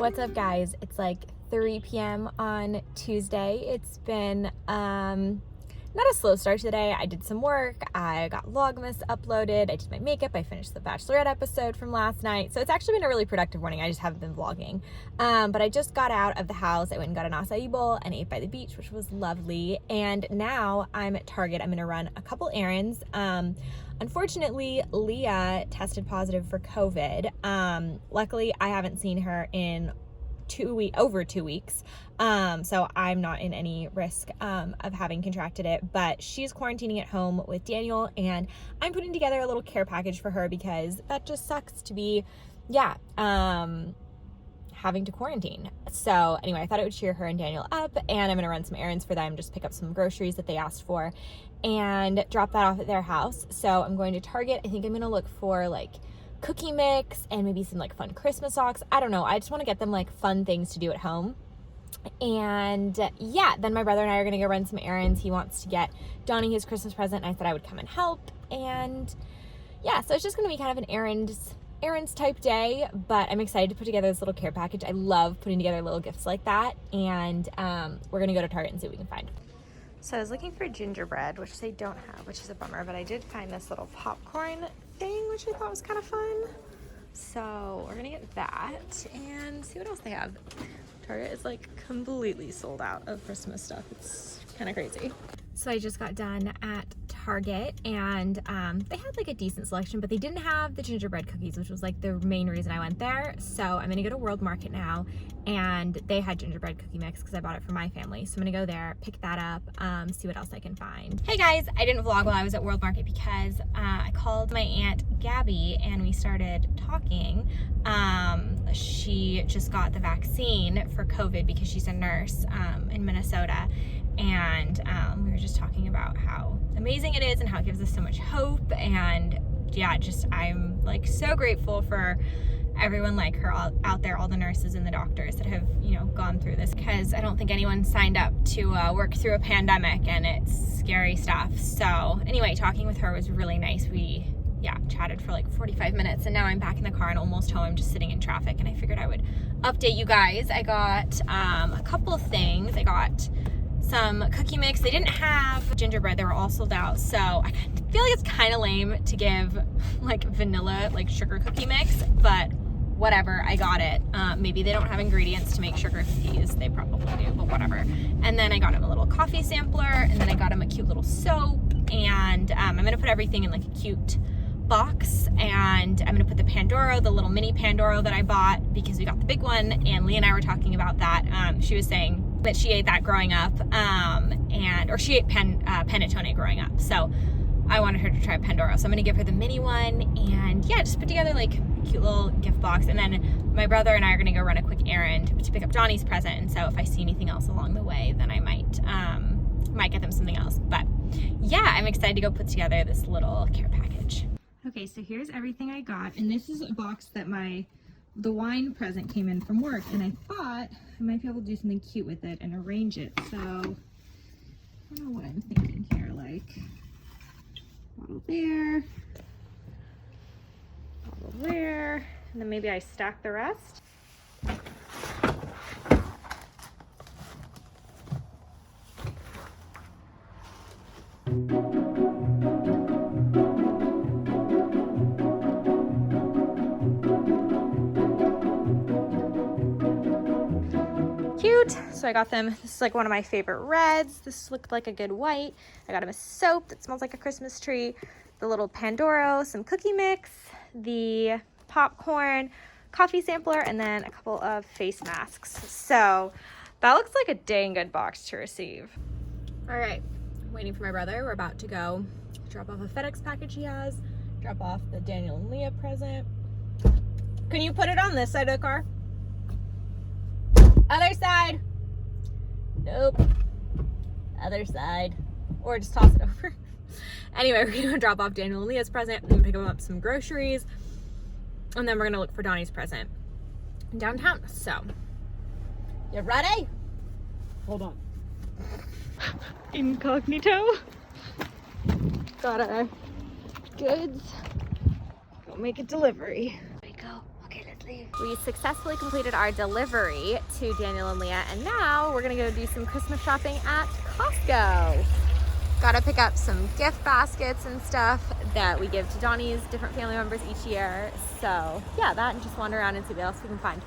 What's up, guys? It's like 3 p.m. on Tuesday. It's been not a slow start today. I did some work. I got Vlogmas uploaded. I did my makeup. I finished the Bachelorette episode from last night. So it's actually been a really productive morning. I just haven't been vlogging. But I just got out of the house. I went and got an acai bowl and ate by the beach, which was lovely. And now I'm at Target. I'm gonna run a couple errands. Unfortunately, Leah tested positive for COVID. Luckily, I haven't seen her in over 2 weeks. So I'm not in any risk of having contracted it, but she's quarantining at home with Daniel, and I'm putting together a little care package for her because that just sucks to be, having to quarantine. So anyway, I thought it would cheer her and Daniel up, and I'm gonna run some errands for them, just pick up some groceries that they asked for and drop that off at their house. So I'm going to Target. I think I'm gonna look for like cookie mix and maybe some like fun Christmas socks. I don't know. I just want to get them like fun things to do at home. And yeah, then my brother and I are gonna go run some errands. He wants to get Donnie his Christmas present, and I said I would come and help. And yeah, so it's just gonna be kind of an errands type day, but I'm excited to put together this little care package. I love putting together little gifts like that. And we're gonna go to Target and see what we can find. So I was looking for gingerbread, which they don't have, which is a bummer, but I did find this little popcorn thing, which I thought was kind of fun. So we're gonna get that and see what else they have. Target is like completely sold out of Christmas stuff. It's kind of crazy. So I just got done at Target, and they had like a decent selection, but they didn't have the gingerbread cookies, which was like the main reason I went there. So I'm gonna go to World Market now, and they had gingerbread cookie mix because I bought it for my family. So I'm gonna go there, pick that up, see what else I can find. Hey guys, I didn't vlog while I was at World Market because I called my Aunt Gabby and we started talking. She just got the vaccine for COVID because she's a nurse in Minnesota. And we were just talking about how amazing it is and how it gives us so much hope. And yeah, I'm like so grateful for everyone like her out there, all the nurses and the doctors that have, gone through this, because I don't think anyone signed up to work through a pandemic, and it's scary stuff. So anyway, talking with her was really nice. We chatted for like 45 minutes, and now I'm back in the car and almost home. I'm just sitting in traffic, and I figured I would update you guys. I got a couple of things. I got some cookie mix. They didn't have gingerbread. They were all sold out. So I feel like it's kind of lame to give like vanilla, like sugar cookie mix, but whatever, I got it. Maybe they don't have ingredients to make sugar cookies. They probably do, but whatever. And then I got him a little coffee sampler, and then I got him a cute little soap, and I'm gonna put everything in like a cute box, and I'm gonna put the Pandoro, the little mini Pandoro that I bought because we got the big one, and Leah and I were talking about that. She was saying that she ate that growing up, or she ate panettone growing up. So I wanted her to try Pandoro. So I'm gonna give her the mini one, and yeah, just put together like a cute little gift box. And then my brother and I are gonna go run a quick errand to pick up Johnny's present. And so if I see anything else along the way, then I might get them something else. But yeah, I'm excited to go put together this little care package. Okay, so here's everything I got. And this is a box that the wine present came in from work, and I thought I might be able to do something cute with it and arrange it. So I don't know what I'm thinking here, like bottle there, bottle there, and then maybe I stack the rest. Cute. So I got them, this is like one of my favorite reds. This looked like a good white. I got him a soap that smells like a Christmas tree, the little Pandoro, some cookie mix, the popcorn, coffee sampler, and then a couple of face masks. So that looks like a dang good box to receive. All right, I'm waiting for my brother. We're about to go drop off a FedEx package he has, drop off the Daniel and Leah present. Can you put it on this side of the car? Other side. Nope. Other side. Or just toss it over. Anyway, we're gonna drop off Daniel and Leah's present and pick up some groceries. And then we're gonna look for Donnie's present downtown. So, you ready? Hold on. Incognito. Got our goods. Go make a delivery. There we go. Okay, let's We successfully completed our delivery to Daniel and Leah, and now we're gonna go do some Christmas shopping at Costco. Gotta pick up some gift baskets and stuff that we give to Donnie's different family members each year. So yeah, that, and just wander around and see what else we can find.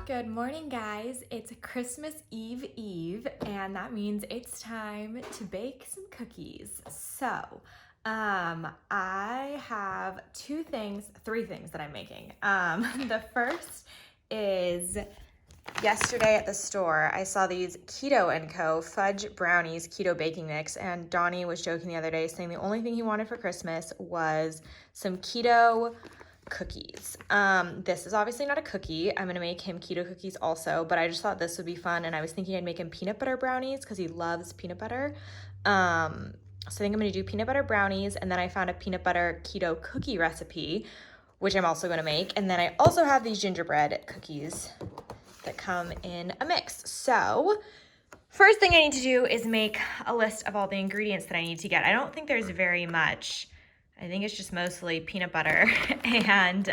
Good morning, guys. It's Christmas Eve, and that means it's time to bake some cookies. So, I have three things that I'm making. The first is yesterday at the store, I saw these Keto & Co. fudge brownies keto baking mix, and Donnie was joking the other day saying the only thing he wanted for Christmas was some keto cookies. This is obviously not a cookie. I'm gonna make him keto cookies also, but I just thought this would be fun, and I was thinking I'd make him peanut butter brownies because he loves peanut butter. So I think I'm gonna do peanut butter brownies, and then I found a peanut butter keto cookie recipe, which I'm also gonna make. And then I also have these gingerbread cookies that come in a mix. So first thing I need to do is make a list of all the ingredients that I need to get. I don't think there's very much. I think it's just mostly peanut butter and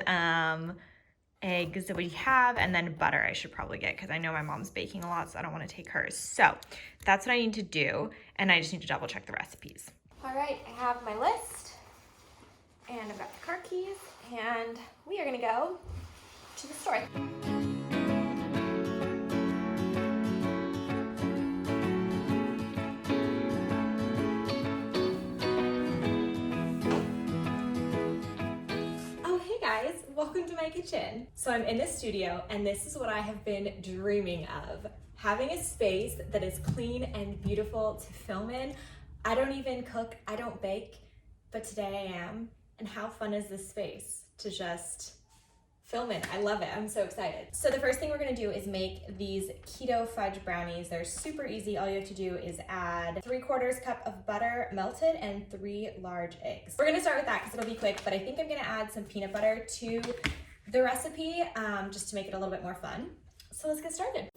eggs that we have, and then butter I should probably get because I know my mom's baking a lot, so I don't want to take hers. So that's what I need to do, and I just need to double check the recipes. All right, I have my list, and I've got the car keys, and we are gonna go to the store. Welcome to my kitchen. So I'm in the studio, and this is what I have been dreaming of. Having a space that is clean and beautiful to film in. I don't even cook, I don't bake, but today I am. And how fun is this space to just film in? I love it, I'm so excited. So the first thing we're gonna do is make these keto fudge brownies. They're super easy. All you have to do is add 3/4 cup of butter melted and 3 large eggs. We're gonna start with that because it'll be quick, but I think I'm gonna add some peanut butter to the recipe just to make it a little bit more fun. So let's get started.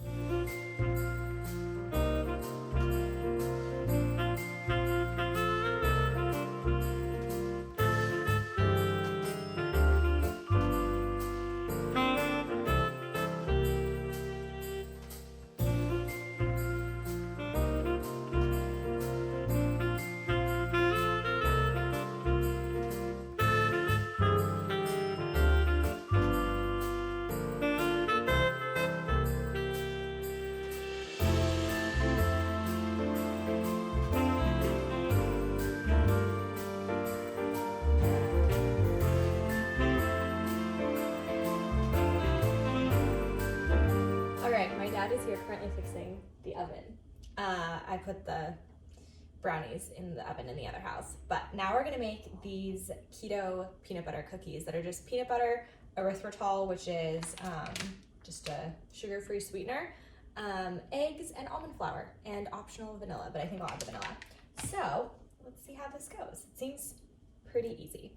Is here currently fixing the oven. I put the brownies in the oven in the other house, but now we're gonna make these keto peanut butter cookies that are just peanut butter, erythritol, which is just a sugar-free sweetener, eggs, and almond flour, and optional vanilla, but I think I'll add the vanilla. So let's see how this goes. It seems pretty easy.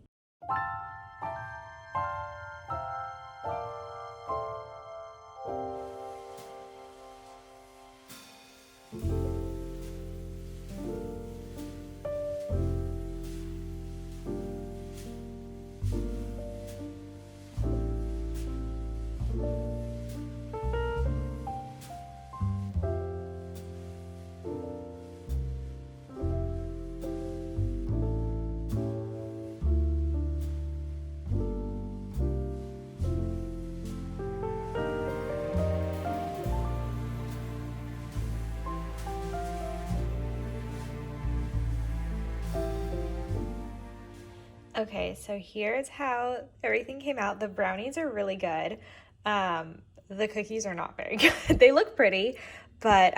Okay, so here's how everything came out. The brownies are really good. The cookies are not very good. They look pretty, but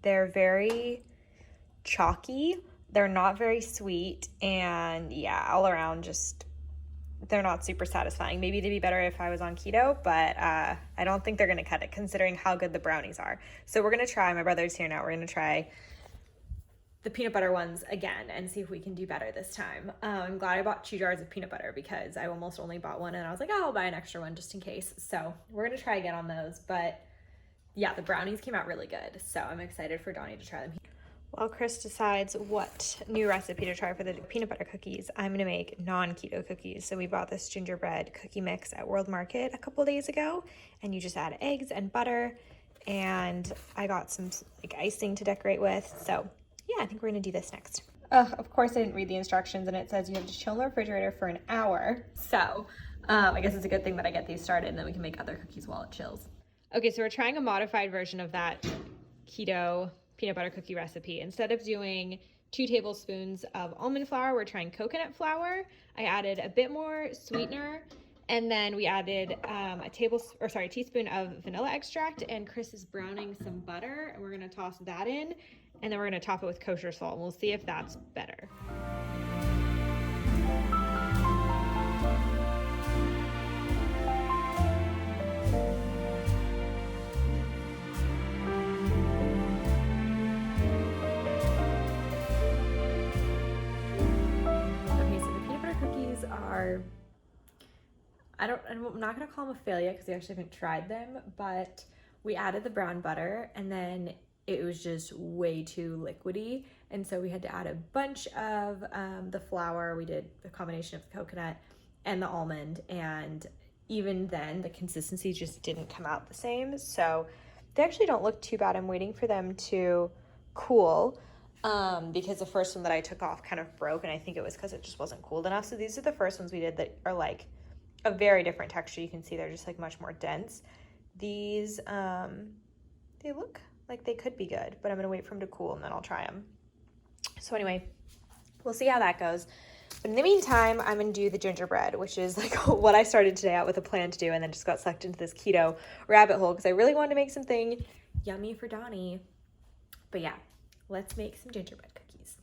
they're very chalky. They're not very sweet, and yeah, all around just, they're not super satisfying. Maybe they'd be better if I was on keto, but I don't think they're gonna cut it considering how good the brownies are. So we're gonna try, my brother's here now, we're gonna try the peanut butter ones again and see if we can do better this time. I'm glad I bought 2 jars of peanut butter because I almost only bought one, and I was like, oh, I'll buy an extra one just in case. So we're gonna try again on those, but yeah, the brownies came out really good. So I'm excited for Donnie to try them. While Chris decides what new recipe to try for the peanut butter cookies, I'm gonna make non-keto cookies. So we bought this gingerbread cookie mix at World Market a couple days ago, and you just add eggs and butter, and I got some like icing to decorate with. So yeah, I think we're gonna do this next. Of course I didn't read the instructions, and it says you have to chill in the refrigerator for an hour. So I guess it's a good thing that I get these started, and then we can make other cookies while it chills. Okay, so we're trying a modified version of that keto peanut butter cookie recipe. Instead of doing 2 tablespoons of almond flour, we're trying coconut flour. I added a bit more sweetener, and then we added a teaspoon of vanilla extract, and Chris is browning some butter, and we're gonna toss that in, and then we're gonna top it with kosher salt, and we'll see if that's better. I'm not gonna call them a failure because we actually haven't tried them, but we added the brown butter and then it was just way too liquidy, and so we had to add a bunch of the flour. We did a combination of the coconut and the almond, and even then the consistency just didn't come out the same. So they actually don't look too bad. I'm waiting for them to cool because the first one that I took off kind of broke, and I think it was because it just wasn't cooled enough. So these are the first ones we did that are like a very different texture. You can see they're just like much more dense. These they look like they could be good, but I'm gonna wait for them to cool and then I'll try them. So anyway, we'll see how that goes. But in the meantime, I'm gonna do the gingerbread, which is like what I started today out with a plan to do, and then just got sucked into this keto rabbit hole because I really wanted to make something yummy for Donnie. But yeah, let's make some gingerbread cookies.